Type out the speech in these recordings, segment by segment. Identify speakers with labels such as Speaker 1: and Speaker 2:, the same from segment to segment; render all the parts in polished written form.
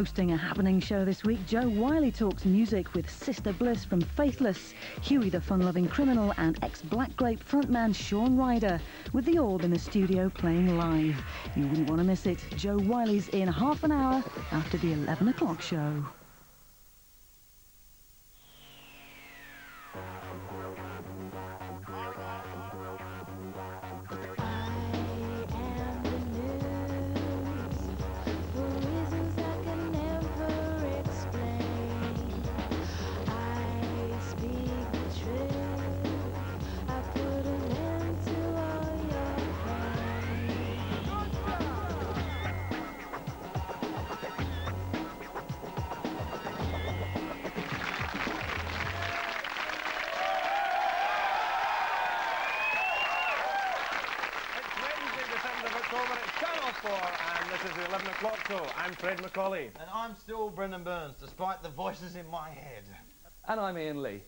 Speaker 1: Hosting a happening show this week, Joe Wiley talks music with Sister Bliss from Faithless, Huey the fun-loving criminal and ex-Black Grape frontman Sean Ryder, with the Orb in the studio playing live. You wouldn't want to miss it. Joe Wiley's in half an hour after the 11 o'clock show.
Speaker 2: And this is the 11 o'clock show. I'm Fred McCauley.
Speaker 3: And I'm still Brendan Burns, despite the voices in my head.
Speaker 4: And I'm Ian Lee.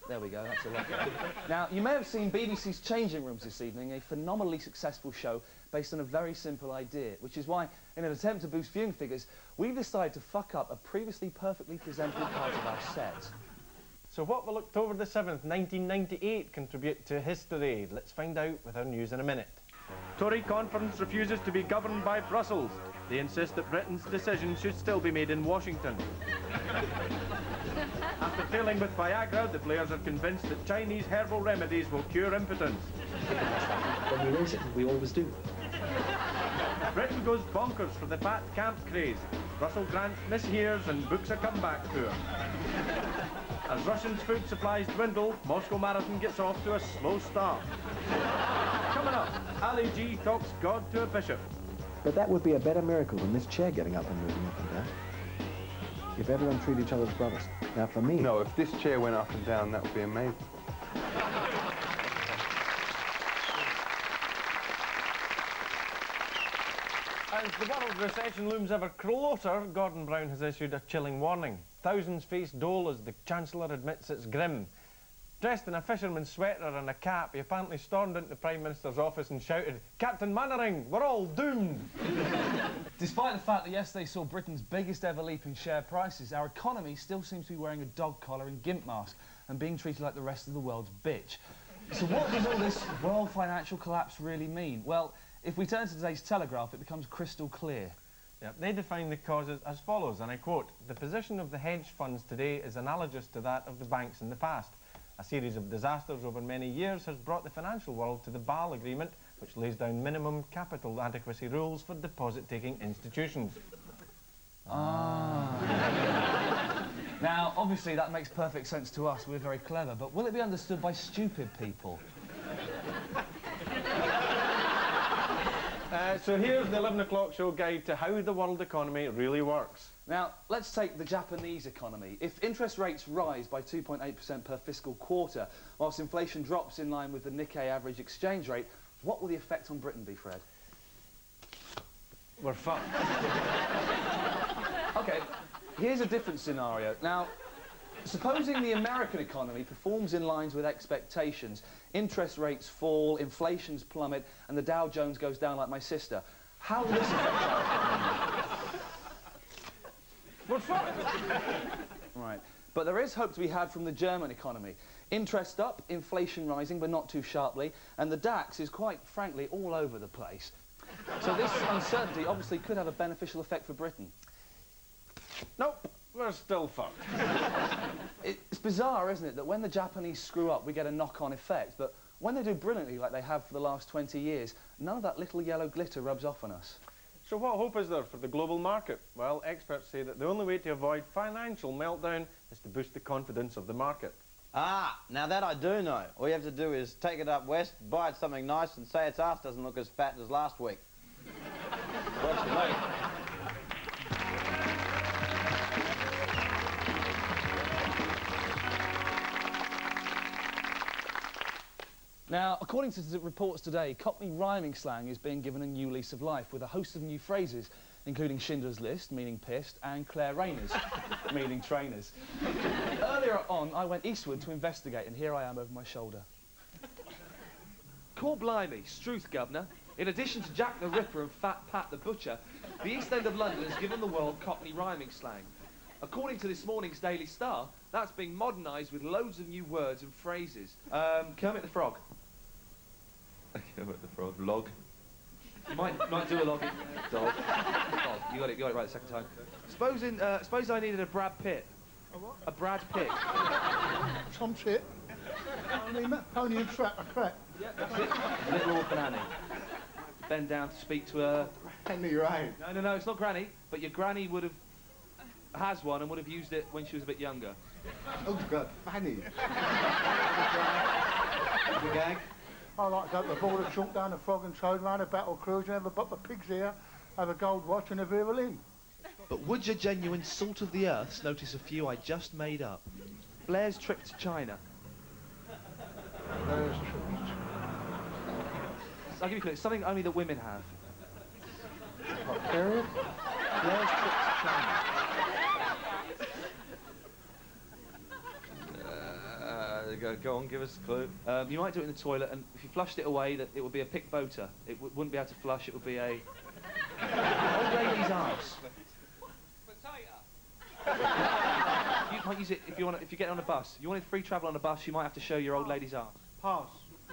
Speaker 4: There we go, that's a lot better. Now, you may have seen BBC's Changing Rooms this evening, a phenomenally successful show based on a very simple idea, which is why, in an attempt to boost viewing figures, we've decided to fuck up a previously perfectly presentable part of our set.
Speaker 2: So what will October the 7th, 1998 contribute to history? Let's find out with our news in a minute. Tory conference refuses to be governed by Brussels. They insist that Britain's decision should still be made in Washington. After failing with Viagra, the players are convinced that Chinese herbal remedies will cure impotence.
Speaker 5: When we raise it, we always do.
Speaker 2: Britain goes bonkers for the fat camp craze. Russell Grant mishears and books a comeback tour. As Russians' food supplies dwindle, Moscow Marathon gets off to a slow start. Coming up, Ali G talks God to a bishop.
Speaker 6: But that would be a better miracle than this chair getting up and moving up and down. If everyone treated each other as brothers. Now for me...
Speaker 7: No, if this chair went up and down, that would be amazing.
Speaker 2: As the world recession looms ever closer, Gordon Brown has issued a chilling warning. Thousands face dole as the Chancellor admits it's grim. Dressed in a fisherman's sweater and a cap, he apparently stormed into the Prime Minister's office and shouted, "Captain Mannering, we're all doomed!"
Speaker 4: Despite the fact that yesterday saw Britain's biggest ever leap in share prices, our economy still seems to be wearing a dog collar and gimp mask and being treated like the rest of the world's bitch. So what does all this world financial collapse really mean? Well, if we turn to today's Telegraph, it becomes crystal clear.
Speaker 2: Yep, they define the causes as follows, and I quote, "The position of the hedge funds today is analogous to that of the banks in the past. A series of disasters over many years has brought the financial world to the Basel Agreement, which lays down minimum capital adequacy rules for deposit-taking institutions."
Speaker 4: Now, obviously, that makes perfect sense to us. We're very clever. But will it be understood by stupid people?
Speaker 2: So here's the 11 o'clock show guide to how the world economy really works.
Speaker 4: Now, let's take the Japanese economy. If interest rates rise by 2.8% per fiscal quarter, whilst inflation drops in line with the Nikkei average exchange rate, what will the effect on Britain be, Fred?
Speaker 2: We're fucked.
Speaker 4: OK, here's a different scenario. Now, supposing the American economy performs in line with expectations, interest rates fall, inflations plummet, and the Dow Jones goes down like my sister, how will this affect our economy?
Speaker 2: We're fucked!
Speaker 4: Right, but there is hope to be had from the German economy. Interest up, inflation rising, but not too sharply, and the DAX is quite frankly all over the place. So this uncertainty obviously could have a beneficial effect for Britain.
Speaker 2: Nope, we're still fucked.
Speaker 4: It's bizarre, isn't it, that when the Japanese screw up, we get a knock-on effect, but when they do brilliantly like they have for the last 20 years, none of that little yellow glitter rubs off on us.
Speaker 2: So what hope is there for the global market? Well, experts say that the only way to avoid financial meltdown is to boost the confidence of the market.
Speaker 3: Ah, now that I do know. All you have to do is take it up west, buy it something nice, and say its ass doesn't look as fat as last week. Works for me.
Speaker 4: Now, according to the reports today, Cockney rhyming slang is being given a new lease of life with a host of new phrases, including Schindler's List, meaning pissed, and Claire Rayners, meaning trainers. Earlier on, I went eastward to investigate, and here I am over my shoulder.
Speaker 8: Call blimey, Struth, Governor.
Speaker 4: In addition to Jack the Ripper and Fat Pat the Butcher, the East End of London has given the world Cockney rhyming slang. According to this morning's Daily Star, that's being modernised with loads of new words and phrases. Kermit the Frog. Kermit the Frog. Log. You might do a log. Dog. Dog. You got it right the second time. Suppose I needed a Brad Pitt.
Speaker 8: A what?
Speaker 4: A Brad Pitt.
Speaker 8: Tom Tit. I mean, that Pony and Trap are crap.
Speaker 4: Yeah, that's it. Little Orphan Annie. Bend down to speak to her.
Speaker 8: Henry Ray.
Speaker 4: No, it's not Granny, but your Granny has one and would have used it when she was a bit younger.
Speaker 8: Oh, God, Fanny.
Speaker 3: The gag?
Speaker 8: I like to go to the border, chalk down the Frog and Toad, round a battle cruiser, have a butt of pig's ear, have a gold watch and a violin.
Speaker 4: But would your genuine salt of the earths notice a few I just made up? Blair's trip to China.
Speaker 8: There's truth.
Speaker 4: I'll give you a clue. It's something only that women have.
Speaker 8: What, period?
Speaker 4: Blair's trip to China. Go on, give us a clue. You might do it in the toilet, and if you flushed it away, that it would be a pick boater. It wouldn't be able to flush. It would be a old lady's arse. You might use it if you get on a bus. If you wanted free travel on a bus, you might have to show your old lady's arse.
Speaker 8: Pass.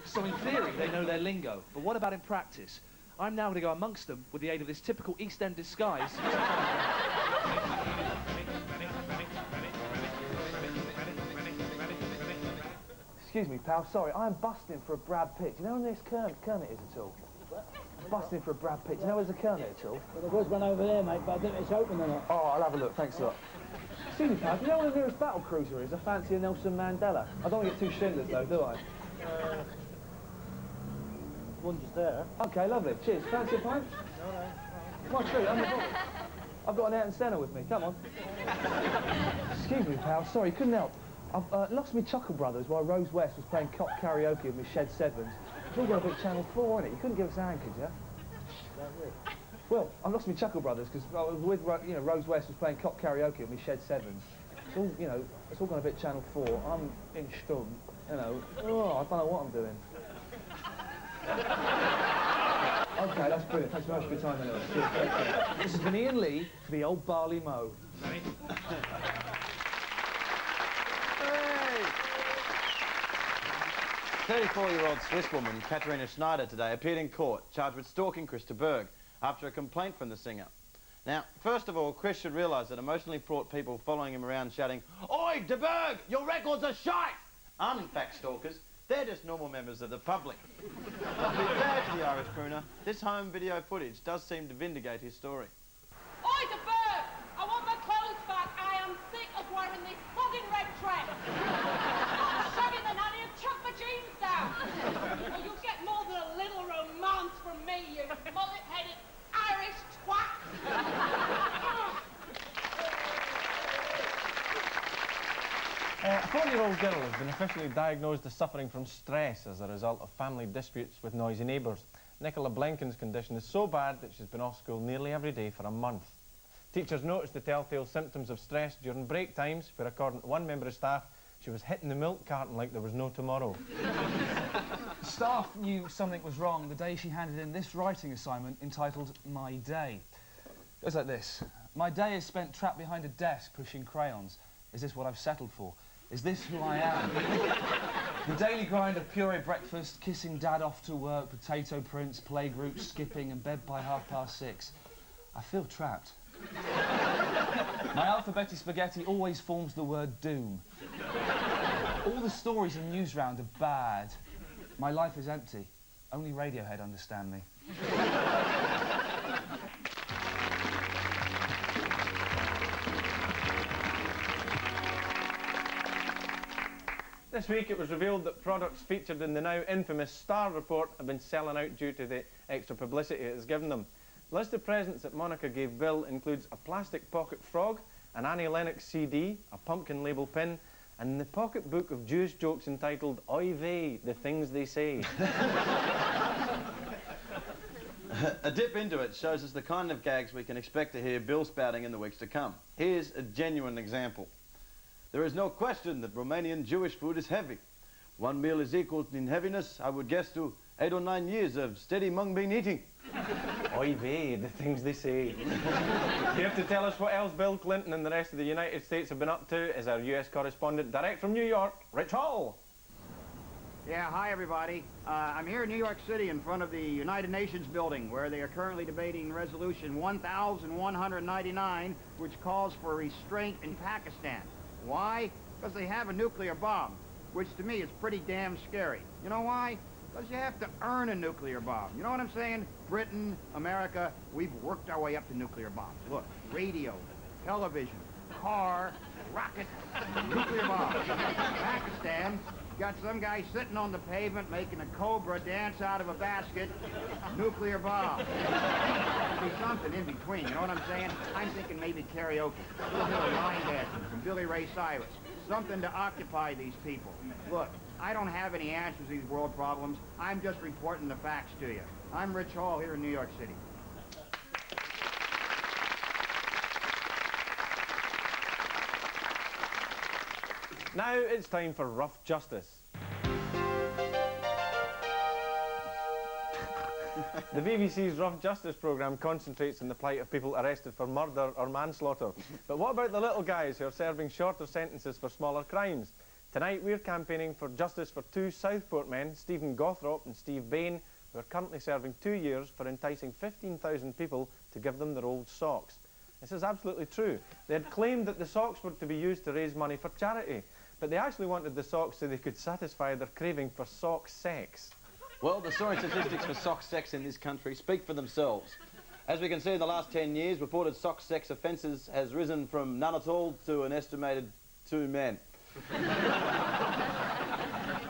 Speaker 4: So in theory, they know their lingo. But what about in practice? I'm now going to go amongst them with the aid of this typical East End disguise. Excuse me, pal, sorry, I'm busting for a Brad Pitt. Do you know where this Kermit is at all? Busting for a Brad Pitt. Do you know where's the Kermit at all?
Speaker 9: Well, there was one over there, mate, but I don't know if it's open or not.
Speaker 4: Oh, I'll have a look, thanks a lot. Excuse me, pal, do you know where the nearest battle cruiser is? I fancy a Nelson Mandela. I don't want to get too Schindlers, though, do I?
Speaker 9: One just there.
Speaker 4: OK, lovely. Cheers. Fancy a pint?
Speaker 9: No.
Speaker 4: Come on, shoot, I've got an Ayrton Senna with me, come on. Excuse me, pal, sorry, couldn't help. I've lost my Chuckle Brothers while Rose West was playing cop karaoke with me Shed Sevens. It's all got a bit Channel 4 in it. You couldn't give us a hand, could you? Well, I've lost my Chuckle Brothers because with Rose West was playing cop karaoke with me Shed Sevens. It's all it's all gone a bit Channel 4. I'm in stum, Oh, I don't know what I'm doing. OK, that's brilliant. Thanks very much for your time anyway. Cheers, take care. This has been Ian Lee for the old Barley Mow.
Speaker 3: 34-year-old Swiss woman Katharina Schneider today appeared in court charged with stalking Chris de Burgh after a complaint from the singer. Now, first of all, Chris should realise that emotionally fraught people following him around shouting, "Oi, de Burgh, your records are shite!" aren't in fact stalkers, they're just normal members of the public. But to be fair to the Irish crooner, this home video footage does seem to vindicate his story.
Speaker 10: Oi, de Burgh, I want my clothes back. I am sick of wearing this fucking red dress. I'm shoving the nanny and chuck my jeans down. Well, you'll get more than a little romance from me, you mullet-headed Irish twat.
Speaker 11: A 4-year-old girl has been officially diagnosed as suffering from stress as a result of family disputes with noisy neighbours. Nicola Blenken's condition is so bad that she's been off school nearly every day for a month. Teachers noticed the telltale symptoms of stress during break times, where, according to one member of staff, she was hitting the milk carton like there was no tomorrow.
Speaker 4: Staff knew something was wrong the day she handed in this writing assignment entitled My Day. It goes like this. My day is spent trapped behind a desk pushing crayons. Is this what I've settled for? Is this who I am? The daily grind of puree breakfast, kissing dad off to work, potato prints, playgroups, skipping and bed by 6:30. I feel trapped. My alphabetic spaghetti always forms the word doom. All the stories and news round are bad. My life is empty. Only Radiohead understand me.
Speaker 11: This week it was revealed that products featured in the now infamous Star report have been selling out due to the extra publicity it has given them. The list of presents that Monica gave Bill includes a plastic pocket frog, an Annie Lennox CD, a pumpkin label pin, and the pocket book of Jewish jokes entitled Oy vey, the things they say.
Speaker 3: A dip into it shows us the kind of gags we can expect to hear Bill spouting in the weeks to come. Here's a genuine example. There is no question that Romanian Jewish food is heavy. One meal is equal in heaviness, I would guess, to 8 or 9 years of steady mung bean eating.
Speaker 11: Oy vey, the things they say. Here to tell us what else Bill Clinton and the rest of the United States have been up to is our US correspondent direct from New York, Rich Hall.
Speaker 12: Yeah, hi everybody. I'm here in New York City in front of the United Nations building where they are currently debating Resolution 1199, which calls for restraint in Pakistan. Why? Because they have a nuclear bomb, which to me is pretty damn scary. You know why? Because you have to earn a nuclear bomb. You know what I'm saying? Britain, America, we've worked our way up to nuclear bombs. Look, radio, television, car, rocket, nuclear bomb. Pakistan got some guy sitting on the pavement making a cobra dance out of a basket, nuclear bomb. Be something in between, you know what I'm saying? I'm thinking maybe karaoke, a little bit of line dancing from Billy Ray Cyrus, something to occupy these people. Look, I don't have any answers to these world problems. I'm just reporting the facts to you. I'm Rich Hall here in New York City.
Speaker 11: Now it's time for Rough Justice. The BBC's Rough Justice programme concentrates on the plight of people arrested for murder or manslaughter. But what about the little guys who are serving shorter sentences for smaller crimes? Tonight we're campaigning for justice for two Southport men, Stephen Gothrop and Steve Bain, who are currently serving 2 years for enticing 15,000 people to give them their old socks. This is absolutely true. They had claimed that the socks were to be used to raise money for charity, but they actually wanted the socks so they could satisfy their craving for sock sex.
Speaker 3: Well, the soaring statistics for sock sex in this country speak for themselves. As we can see, in the last 10 years, reported sock sex offences has risen from none at all to an estimated 2 men.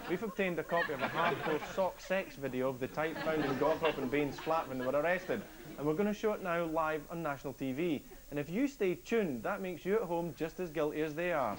Speaker 11: We've obtained a copy of a hardcore sock sex video of the type found in Gothrop and Bain's flat when they were arrested, and we're going to show it now live on national TV. And if you stay tuned, that makes you at home just as guilty as they are.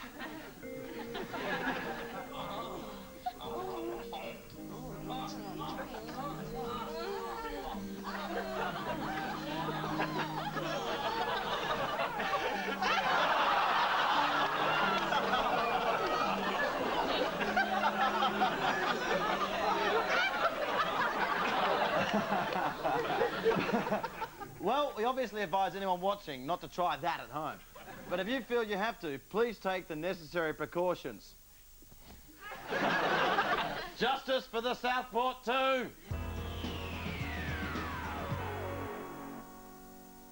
Speaker 3: Well, we obviously advise anyone watching not to try that at home. But if you feel you have to, please take the necessary precautions. Justice for the Southport 2!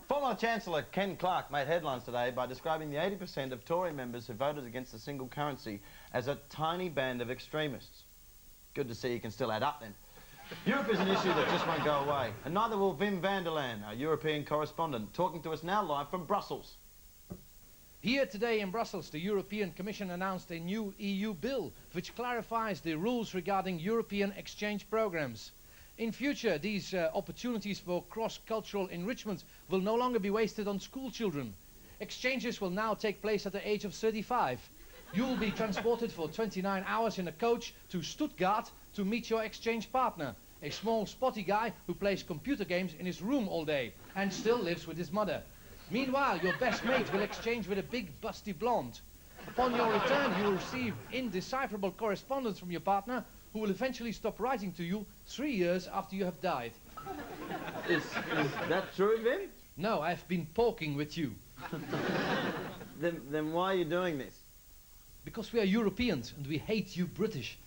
Speaker 3: Former Chancellor Ken Clarke made headlines today by describing the 80% of Tory members who voted against the single currency as a tiny band of extremists. Good to see you can still add up then. Europe is an issue that just won't go away, and neither will Wim van der Laan, our European correspondent, talking to us now live from Brussels.
Speaker 13: Here today in Brussels, the European Commission announced a new EU bill which clarifies the rules regarding European exchange programs. In future, these opportunities for cross-cultural enrichment will no longer be wasted on school children. Exchanges will now take place at the age of 35. You will be transported for 29 hours in a coach to Stuttgart to meet your exchange partner, a small spotty guy who plays computer games in his room all day and still lives with his mother. Meanwhile, your best mate will exchange with a big busty blonde. Upon your return, you will receive indecipherable correspondence from your partner, who will eventually stop writing to you 3 years after you have died.
Speaker 3: Is that true, Vim?
Speaker 13: No, I've been poking with you.
Speaker 3: Then why are you doing this?
Speaker 13: Because we are Europeans and we hate you British.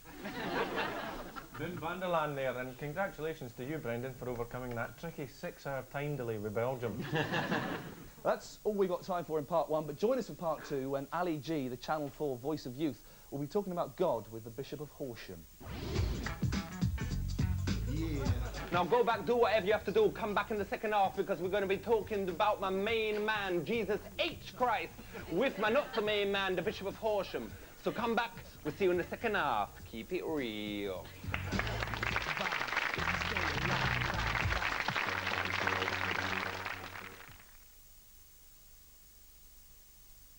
Speaker 11: Wim van der Laan there, and congratulations to you, Brendan, for overcoming that tricky 6-hour time delay with Belgium.
Speaker 4: That's all we've got time for in part 1, but join us for part 2 when Ali G, the Channel 4 voice of youth, will be talking about God with the Bishop of Horsham.
Speaker 14: Yeah. Now go back, do whatever you have to do, come back in the second half because we're going to be talking about my main man, Jesus H. Christ, with my not so main man, the Bishop of Horsham. So come back, we'll see you in the second half. Keep it real.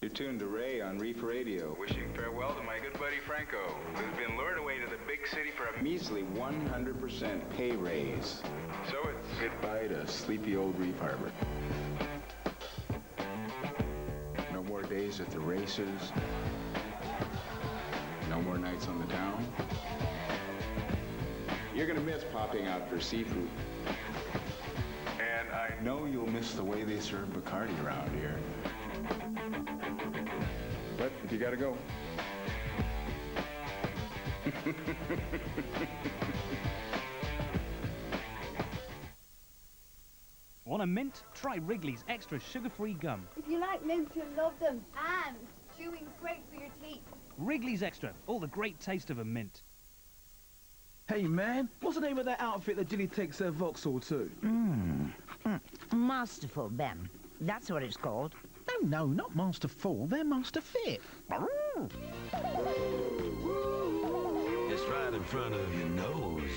Speaker 15: You're tuned to Ray on Reef Radio. Wishing farewell to my good buddy Franco, who's been lured away to the big city for a measly 100% pay raise. So it's goodbye to sleepy old Reef Harbor. No more days at the races. No more nights on the town. You're gonna miss popping out for seafood. And I know you'll miss the way they serve Bacardi around here. But if you gotta go.
Speaker 16: Want a mint? Try Wrigley's Extra Sugar-Free Gum.
Speaker 17: If you like mints, you'll love them. And chewing's great for your teeth.
Speaker 16: Wrigley's Extra, all the great taste of a mint.
Speaker 18: Hey, man, what's the name of that outfit that Ginny takes her Vauxhall to?
Speaker 19: Masterful, Ben. That's what it's called.
Speaker 18: No, not Masterful. They're Master Fit.
Speaker 20: It's right in front of your nose.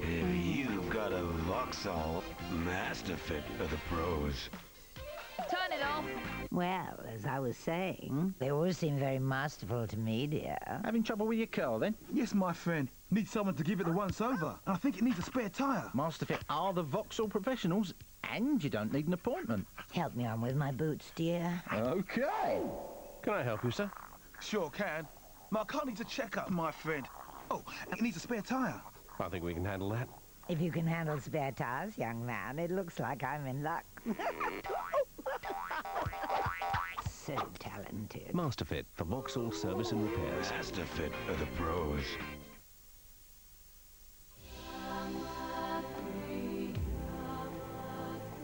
Speaker 20: If you've got a Vauxhall, Master Fit for the pros.
Speaker 17: Turn it off.
Speaker 19: Well, as I was saying, they all seem very masterful to me, dear.
Speaker 18: Having trouble with your car, then? Yes, my friend. Need someone to give it the once-over. And I think it needs a spare tyre. Master Fit are the Vauxhall professionals, and you don't need an appointment.
Speaker 19: Help me on with my boots, dear.
Speaker 18: OK.
Speaker 21: Can I help you, sir?
Speaker 18: Sure can. My car needs a check-up, my friend. Oh, and it needs a spare tyre.
Speaker 21: I think we can handle that.
Speaker 19: If you can handle spare tires, young man, it looks like I'm in luck. So talented.
Speaker 16: Master Fit for Vauxhall service and repairs.
Speaker 20: Master Fit for the pros.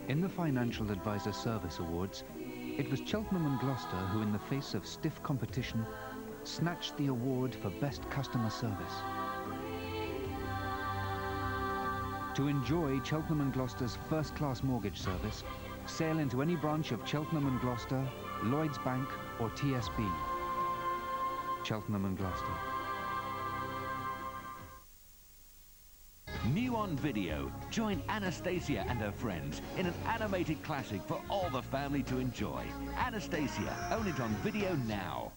Speaker 22: In the Financial Advisor Service Awards, it was Cheltenham and Gloucester who, in the face of stiff competition, snatched the award for Best Customer Service. To enjoy Cheltenham and Gloucester's first-class mortgage service, sail into any branch of Cheltenham and Gloucester, Lloyds Bank or TSB. Cheltenham and Gloucester.
Speaker 23: New on video, join Anastasia and her friends in an animated classic for all the family to enjoy. Anastasia, own it on video now.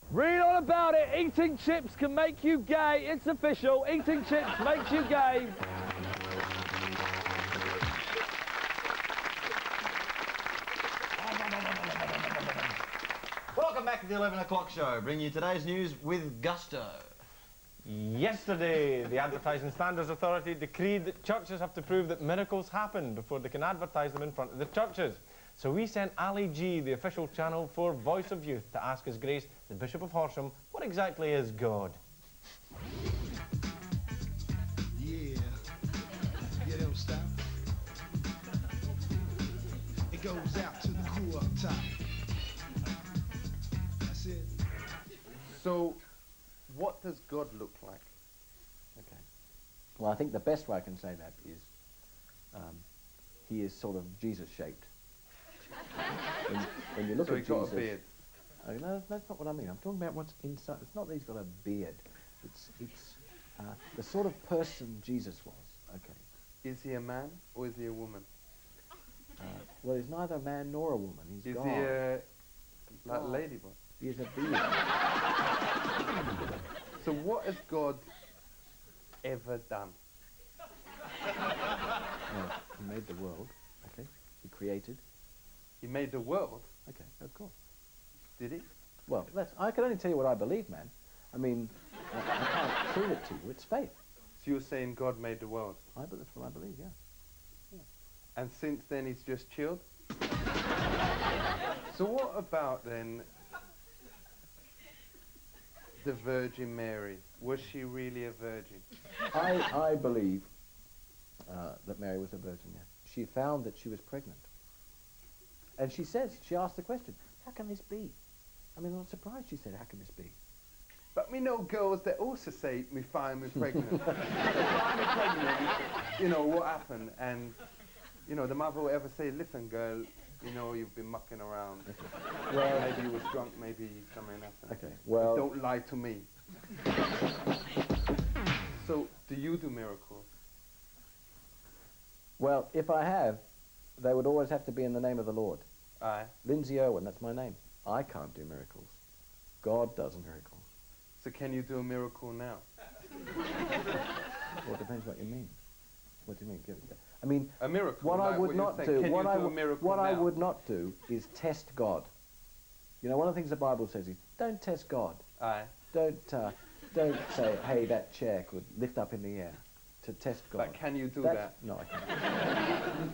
Speaker 11: Read all about it. Eating chips can make you gay. It's official. Eating chips makes you gay.
Speaker 3: Welcome back to the 11 o'clock show, bringing you today's news with gusto.
Speaker 11: Yesterday, the Advertising Standards Authority decreed that churches have to prove that miracles happen before they can advertise them in front of the churches. So we sent Ali G, the official channel for Voice of Youth, to ask His Grace, the Bishop of Horsham, what exactly is God?
Speaker 24: Yeah, don't stop. It goes out to the crew up top. That's it.
Speaker 7: So, what does God look like?
Speaker 6: Okay. Well, I think the best way I can say that is he is sort of Jesus-shaped. When you look
Speaker 7: So
Speaker 6: at
Speaker 7: he's got
Speaker 6: Jesus,
Speaker 7: a beard.
Speaker 6: No, that's not what I mean. I'm talking about what's inside. It's not that he's got a beard. It's the sort of person Jesus was. Okay.
Speaker 7: Is he a man or is he a woman?
Speaker 6: Well, he's neither a man nor a woman. He's
Speaker 7: Is
Speaker 6: God.
Speaker 7: he a like
Speaker 6: God.
Speaker 7: ladybug?
Speaker 6: He is a beard.
Speaker 7: So what has God ever done?
Speaker 6: Well, he made the world. Okay. He created.
Speaker 7: He made the world?
Speaker 6: Okay, of course.
Speaker 7: Did he?
Speaker 6: Well, I can only tell you what I believe, man. I mean, I can't prove it to you. It's faith.
Speaker 7: So you're saying God made the world?
Speaker 6: That's what I believe, yeah.
Speaker 7: And since then he's just chilled? So what about then the Virgin Mary? Was she really a virgin?
Speaker 6: I believe that Mary was a virgin, yeah. She found that she was pregnant. And she asked the question, how can this be? I mean, I'm not surprised she said, how can this be?
Speaker 7: But we know girls that also say, me find me pregnant. They find me pregnant, you know, what happened? And, you know, the mother will ever say, listen, girl, You know, you've been mucking around.
Speaker 6: Well,
Speaker 7: maybe you was drunk, maybe something happened.
Speaker 6: Okay, well...
Speaker 7: But don't lie to me. So, do you do miracles?
Speaker 6: Well, if I have, they would always have to be in the name of the Lord.
Speaker 7: Aye.
Speaker 6: Lindsay Irwin, that's my name. I can't do miracles. God does miracles.
Speaker 7: So can you do a miracle now?
Speaker 6: Well, it depends what you mean. What do you mean? I mean,
Speaker 7: a miracle.
Speaker 6: What
Speaker 7: like
Speaker 6: I would not do, what I would not do is test God. You know, one of the things the Bible says is, don't test God.
Speaker 7: Aye.
Speaker 6: Don't say, hey, that chair could lift up in the air to test God.
Speaker 7: But can you do that?
Speaker 6: No, I can't.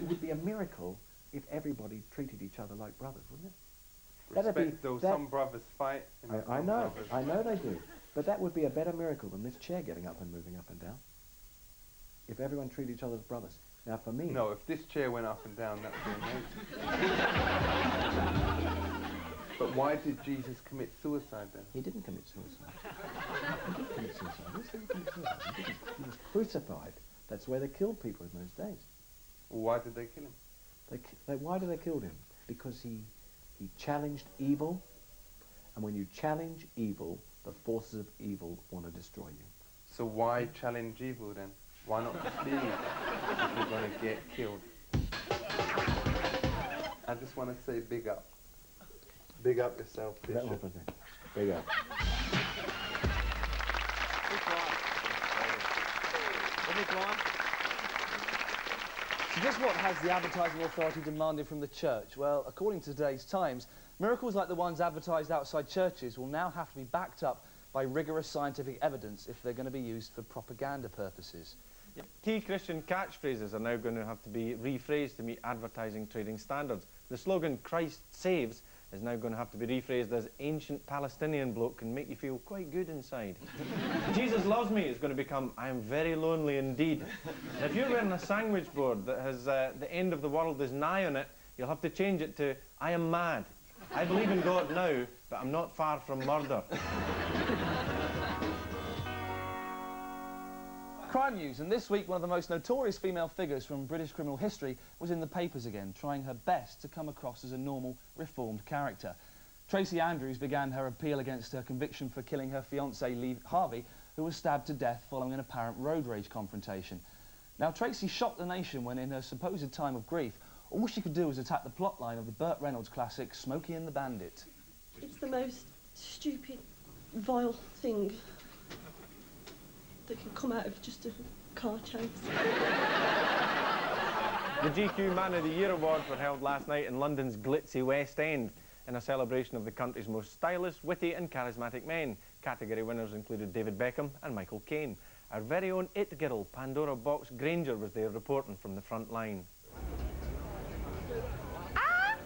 Speaker 6: It would be a miracle if everybody treated each other like brothers, wouldn't it?
Speaker 7: Respect, though some brothers fight.
Speaker 6: I know they do. But that would be a better miracle than this chair getting up and moving up and down. If everyone treated each other as brothers. Now for me...
Speaker 7: No, if this chair went up and down, that would be amazing. But why did Jesus commit suicide then?
Speaker 6: He didn't commit suicide. He didn't commit suicide. He didn't commit suicide. He didn't. He was crucified. That's where they killed people in those days.
Speaker 7: Why did they kill him?
Speaker 6: Why did they kill him? Because he challenged evil, and when you challenge evil, the forces of evil want to destroy you.
Speaker 7: So why challenge evil then? Why not just leave if you're going to get killed? I just want to say big up. Big up yourself, Bishop.
Speaker 6: Big up.
Speaker 4: So just what has the advertising authority demanded from the church? Well, according to today's Times, miracles like the ones advertised outside churches will now have to be backed up by rigorous scientific evidence if they're going to be used for propaganda purposes.
Speaker 11: Key Christian catchphrases are now going to have to be rephrased to meet advertising trading standards. The slogan, Christ saves, is now going to have to be rephrased as ancient Palestinian bloke can make you feel quite good inside. Jesus loves me is going to become I am very lonely indeed. If you're wearing a sandwich board that has the end of the world is nigh on it, you'll have to change it to I am mad. I believe in God now, but I'm not far from murder.
Speaker 4: Crime news, and this week one of the most notorious female figures from British criminal history was in the papers again, trying her best to come across as a normal, reformed character. Tracy Andrews began her appeal against her conviction for killing her fiancé Lee Harvey, who was stabbed to death following an apparent road rage confrontation. Now, Tracy shocked the nation when, in her supposed time of grief, all she could do was attack the plotline of the Burt Reynolds classic Smokey and the Bandit.
Speaker 1: It's the most stupid, vile thing that can come out of just a car chase.
Speaker 11: The GQ Man of the Year awards were held last night in London's glitzy West End in a celebration of the country's most stylish, witty and charismatic men. Category winners included David Beckham and Michael Caine. Our very own it girl, Pandora Box Granger, was there reporting from the front line.
Speaker 2: Ah!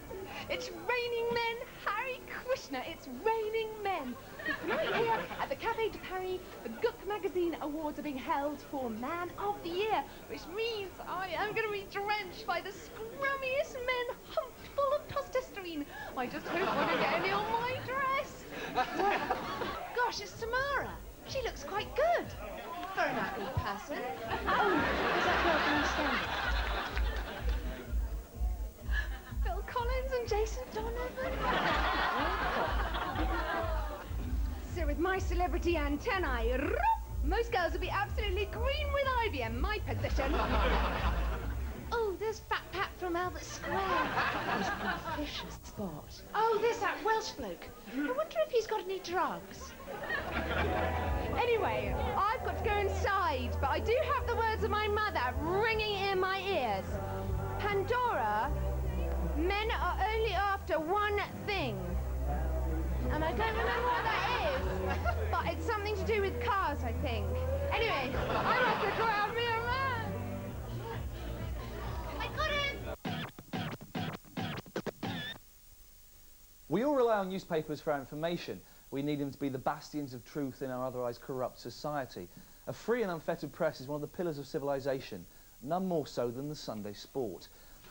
Speaker 2: It's raining men, Harry Krishna, it's raining men. Tonight here at the Café de Paris, the Gook Magazine Awards are being held for Man of the Year, which means I am going to be drenched by the scrummiest men humped full of testosterone. I just hope I don't get any on my dress. Gosh, it's Tamara. She looks quite good for an athlete person. Oh, is that girl from EastEnders? Phil Collins and Jason Donovan. So with my celebrity antennae, most girls would be absolutely green with IBM, my position. Oh, there's Fat Pat from Albert Square. He's a vicious spot. Oh, there's that Welsh bloke. I wonder if he's got any drugs. Anyway, I've got to go inside, but I do have the words of my mother ringing in my ears. Pandora, men are only after one thing. And I don't remember what that is, but it's something to do with cars, I think. Anyway, I have to go out and be a man. I got him!
Speaker 4: We all rely on newspapers for our information. We need them to be the bastions of truth in our otherwise corrupt society. A free and unfettered press is one of the pillars of civilization, none more so than the Sunday Sport.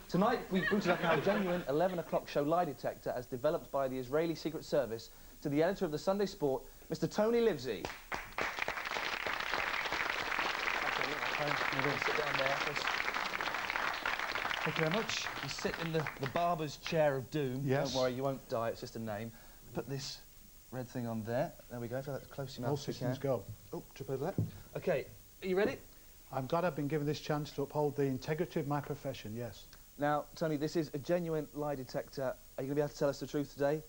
Speaker 4: Tonight, we booted up our genuine 11 o'clock show lie detector as developed by the Israeli Secret Service to the editor of the Sunday Sport, Mr. Tony Livesey. I'm going to sit down there. Thank you very much. You sit in the barber's chair of doom.
Speaker 5: Yes.
Speaker 4: Don't worry, you won't die, it's just a name. Put this red thing on there. There we go, try that close to your mouth.
Speaker 5: All systems go.
Speaker 4: Oh, trip over that. OK, are you ready?
Speaker 5: I'm glad I've been given this chance to uphold the integrity of my profession, yes.
Speaker 4: Now, Tony, this is a genuine lie detector. Are you going to be able to tell us the truth today?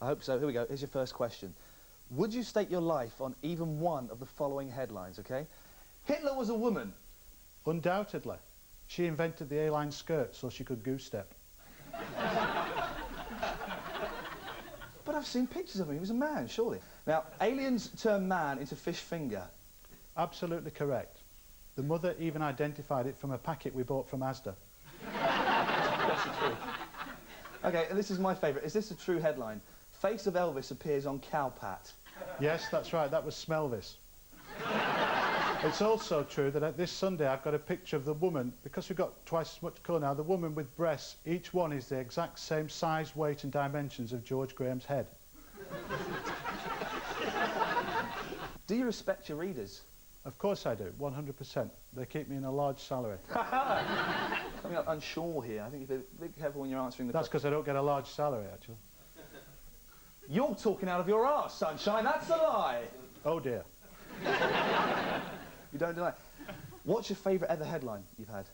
Speaker 4: I hope so. Here we go. Here's your first question. Would you stake your life on even one of the following headlines, OK? Hitler was a woman.
Speaker 5: Undoubtedly. She invented the A-line skirt so she could goose step.
Speaker 4: But I've seen pictures of him. He was a man, surely. Now, aliens turn man into fish finger.
Speaker 5: Absolutely correct. The mother even identified it from a packet we bought from Asda.
Speaker 4: That's the truth. OK, and this is my favourite. Is this a true headline? Face of Elvis appears on Cowpat.
Speaker 5: Yes, that's right. That was Smellvis. It's also true that this Sunday I've got a picture of the woman, because we've got twice as much colour now, the woman with breasts, each one is the exact same size, weight and dimensions of George Graham's head.
Speaker 4: Do you respect your readers?
Speaker 5: Of course I do, 100%. They keep me in a large salary.
Speaker 4: Coming up unsure here. I think you be careful when you're answering the
Speaker 5: That's because I don't get a large salary, actually.
Speaker 4: You're talking out of your arse, Sunshine. That's a lie.
Speaker 5: Oh, dear.
Speaker 4: You don't deny. What's your favourite ever headline you've had?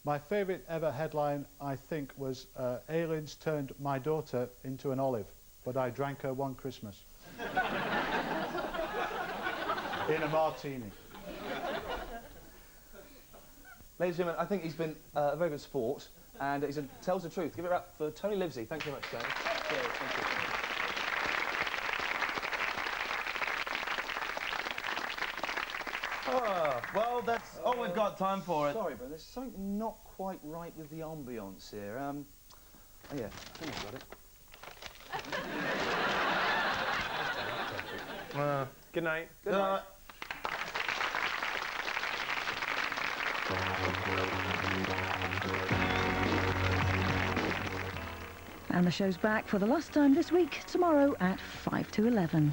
Speaker 5: My favourite ever headline, I think, was aliens turned my daughter into an olive, but I drank her one Christmas. In a martini.
Speaker 4: Ladies and gentlemen, I think he's been a very good sport, and he tells the truth. Give it up for Tony Livesey. Thank you very much, Tony. Cheers, thank you.
Speaker 3: Oh, well, that's all we've got time for.
Speaker 4: Sorry, but there's something not quite right with the ambience here. Oh, yeah, I think I've got it.
Speaker 11: Good night.
Speaker 4: Good night.
Speaker 1: And the show's back for the last time this week, tomorrow at 5 to 11.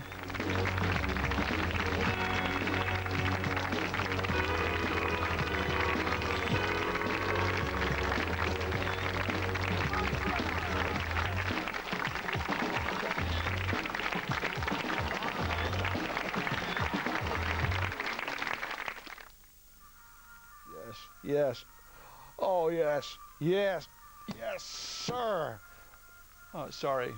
Speaker 8: Yes. Oh, yes. Yes. Yes, sir. Oh, sorry.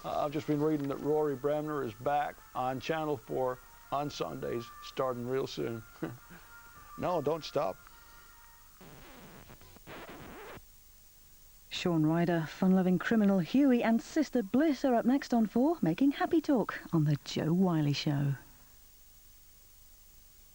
Speaker 8: I've just been reading that Rory Bremner is back on Channel 4 on Sundays, starting real soon. No, don't stop.
Speaker 1: Sean Ryder, fun-loving criminal Huey and Sister Bliss are up next on 4, making happy talk on The Joe Wiley Show.